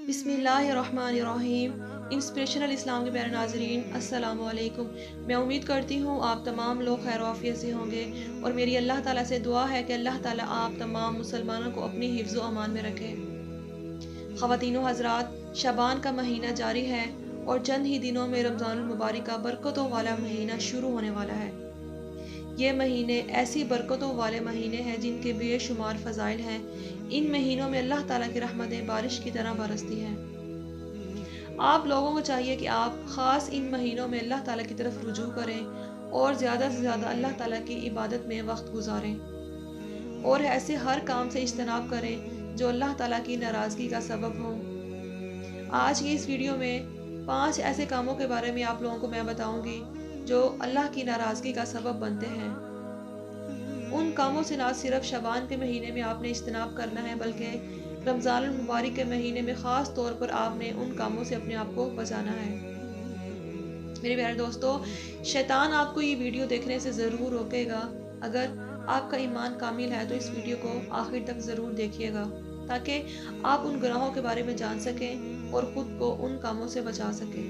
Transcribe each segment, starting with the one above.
बिस्मिल्लाहिर्रहमानिर्रहीम। इंस्पिरेशनल इस्लाम के प्यारे नाज़रीन, अस्सलाम वालेकुम। मैं उम्मीद करती हूँ आप तमाम लोग खैर आफियत से होंगे और मेरी अल्लाह ताला से दुआ है कि अल्लाह ताला आप तमाम मुसलमानों को अपनी हिफ्ज़ व अमान में रखे। ख़वातीनो हज़रात, शबान का महीना जारी है और चंद ही दिनों में रमज़ानुल मुबारक का बरकतों वाला महीना शुरू होने वाला है। ये महीने ऐसी बरकतों वाले महीने हैं जिनके बेशुमार फ़ज़ाइल हैं। इन महीनों में अल्लाह ताला की रहमतें बारिश की तरह बरसती हैं। आप लोगों को चाहिए कि आप ख़ास इन महीनों में अल्लाह ताला की तरफ रुजू करें और ज़्यादा से ज़्यादा अल्लाह ताला की इबादत में वक्त गुजारें और ऐसे हर काम से इज्तनाब करें जो अल्लाह ताला की नाराज़गी का सबब हो। आज की इस वीडियो में 5 ऐसे कामों के बारे में आप लोगों को मैं बताऊंगी जो अल्लाह की नाराज़गी का सबब बनते हैं। उन कामों से ना सिर्फ शबान के महीने में आपने इज्तनाब करना है, बल्कि रमज़ानुल मुबारक के महीने में ख़ास तौर पर आपने उन कामों से अपने आप को बचाना है। मेरे प्यारे दोस्तों, शैतान आपको ये वीडियो देखने से ज़रूर रोकेगा। अगर आपका ईमान कामिल है तो इस वीडियो को आखिर तक ज़रूर देखिएगा ताकि आप उन गुनाहों के बारे में जान सकें और ख़ुद को उन कामों से बचा सकें।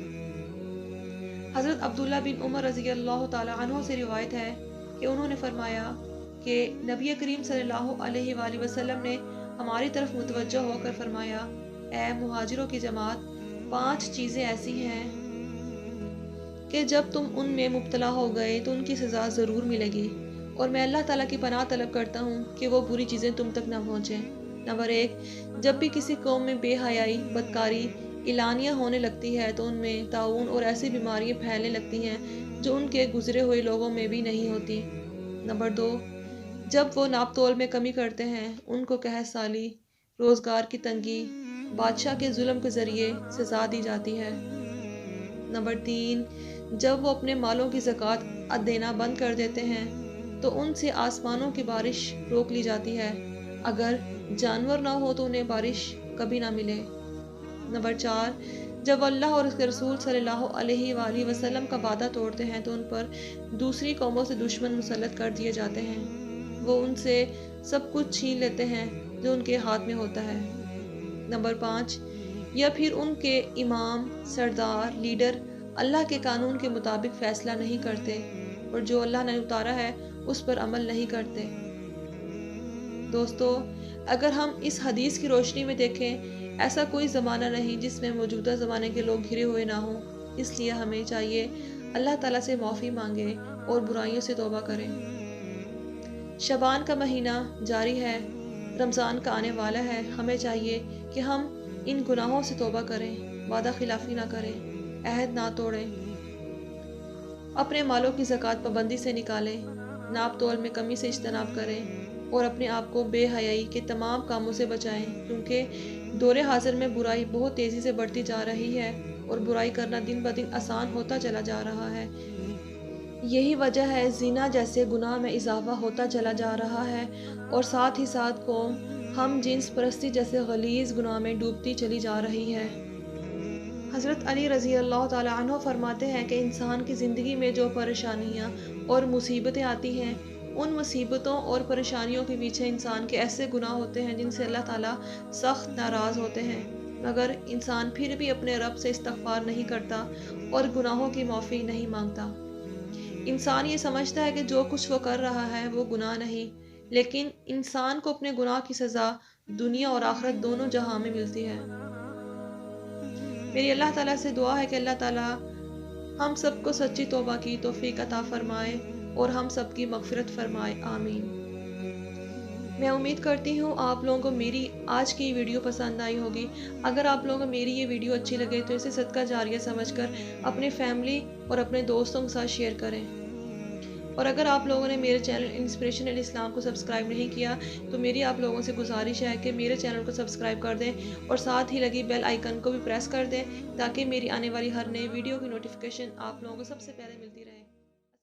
हज़रत अब्दुल्ला बिन उमर रज़ी अल्लाह तआला अन्हु से रिवायत है कि उन्होंने फरमाया कि नबी करीम सल्लल्लाहु अलैहि वसल्लम ने हमारी तरफ मुतवज्जो होकर फरमाया, ए मुहाजिरों की जमात, 5 चीज़ें ऐसी हैं कि जब तुम उनमें मुब्तला हो गए तो उनकी सज़ा ज़रूर मिलेगी और मैं अल्लाह ताला की पनाह तलब करता हूँ कि वो बुरी चीज़ें तुम तक न पहुँचें। नंबर 1, जब भी किसी कौम में बेहयाई, बदकारी, इलानिया होने लगती है तो उनमें ताउन और ऐसी बीमारियाँ फैलने लगती हैं जो उनके गुजरे हुए लोगों में भी नहीं होती। नंबर 2, जब वो नाप तोल में कमी करते हैं, उनको कहत साली, रोज़गार की तंगी, बादशाह के जुल्म के ज़रिए सज़ा दी जाती है। नंबर 3, जब वो अपने मालों की ज़कात देना बंद कर देते हैं तो उनसे आसमानों की बारिश रोक ली जाती है। अगर जानवर ना हो तो उन्हें बारिश कभी ना मिले। नंबर 4, जब अल्लाह और उसके रसूल सल्लल्लाहु अलैहि वसल्लम का वादा तोड़ते हैं तो उन पर दूसरी कौमों से दुश्मन मुसल्लत कर दिए जाते हैं। वो उनसे सब कुछ छीन लेते हैं जो उनके हाथ में होता है। नंबर 5, या फिर उनके इमाम, सरदार, लीडर अल्लाह के कानून के मुताबिक फ़ैसला नहीं करते और जो अल्लाह ने उतारा है उस पर अमल नहीं करते। दोस्तों, अगर हम इस हदीस की रोशनी में देखें, ऐसा कोई ज़माना नहीं जिसमें मौजूदा ज़माने के लोग घिरे हुए ना हों। इसलिए हमें चाहिए अल्लाह ताला से माफ़ी मांगे और बुराइयों से तौबा करें। शबान का महीना जारी है, रमज़ान का आने वाला है। हमें चाहिए कि हम इन गुनाहों से तौबा करें, वादा खिलाफ़ी ना करें, अहद ना तोड़ें, अपने मालों की ज़कात पाबंदी से निकालें, नाप तोल में कमी से इज्तनाब करें और अपने आप को बेहयाई के तमाम कामों से बचाएं, क्योंकि दौरे हाज़िर में बुराई बहुत तेज़ी से बढ़ती जा रही है और बुराई करना दिन ब दिन आसान होता चला जा रहा है। यही वजह है ज़िना जैसे गुनाह में इजाफा होता चला जा रहा है और साथ ही साथ कौम हम जिन्स परस्ती जैसे गलीज़ गुनाह में डूबती चली जा रही है। हज़रत अली रज़ी अल्लाह तआला अन्हु फरमाते हैं कि इंसान की ज़िंदगी में जो परेशानियाँ और मुसीबतें आती हैं, उन मुसीबतों और परेशानियों के पीछे इंसान के ऐसे गुनाह होते हैं जिनसे अल्लाह ताला सख्त नाराज़ होते हैं, मगर इंसान फिर भी अपने रब से इस्तग़फ़ार नहीं करता और गुनाहों की माफ़ी नहीं मांगता। इंसान ये समझता है कि जो कुछ वो कर रहा है वो गुनाह नहीं, लेकिन इंसान को अपने गुनाह की सज़ा दुनिया और आखिरत दोनों जहां में मिलती है। मेरी अल्लाह ताला से दुआ है कि अल्लाह ताला हम सबको सच्ची तौबा की तौफीक अता फरमाए और हम सबकी मग़फ़िरत फरमाए, आमीन। मैं उम्मीद करती हूँ आप लोगों को मेरी आज की वीडियो पसंद आई होगी। अगर आप लोगों को मेरी ये वीडियो अच्छी लगे तो इसे सदका जारिया समझकर अपने फैमिली और अपने दोस्तों के साथ शेयर करें। और अगर आप लोगों ने मेरे चैनल इंस्पिरेशनल इस्लाम को सब्सक्राइब नहीं किया तो मेरी आप लोगों से गुजारिश है कि मेरे चैनल को सब्सक्राइब कर दें और साथ ही लगी बेल आइकन को भी प्रेस कर दें ताकि मेरी आने वाली हर नई वीडियो की नोटिफिकेशन आप लोगों को सबसे पहले मिलती रहे।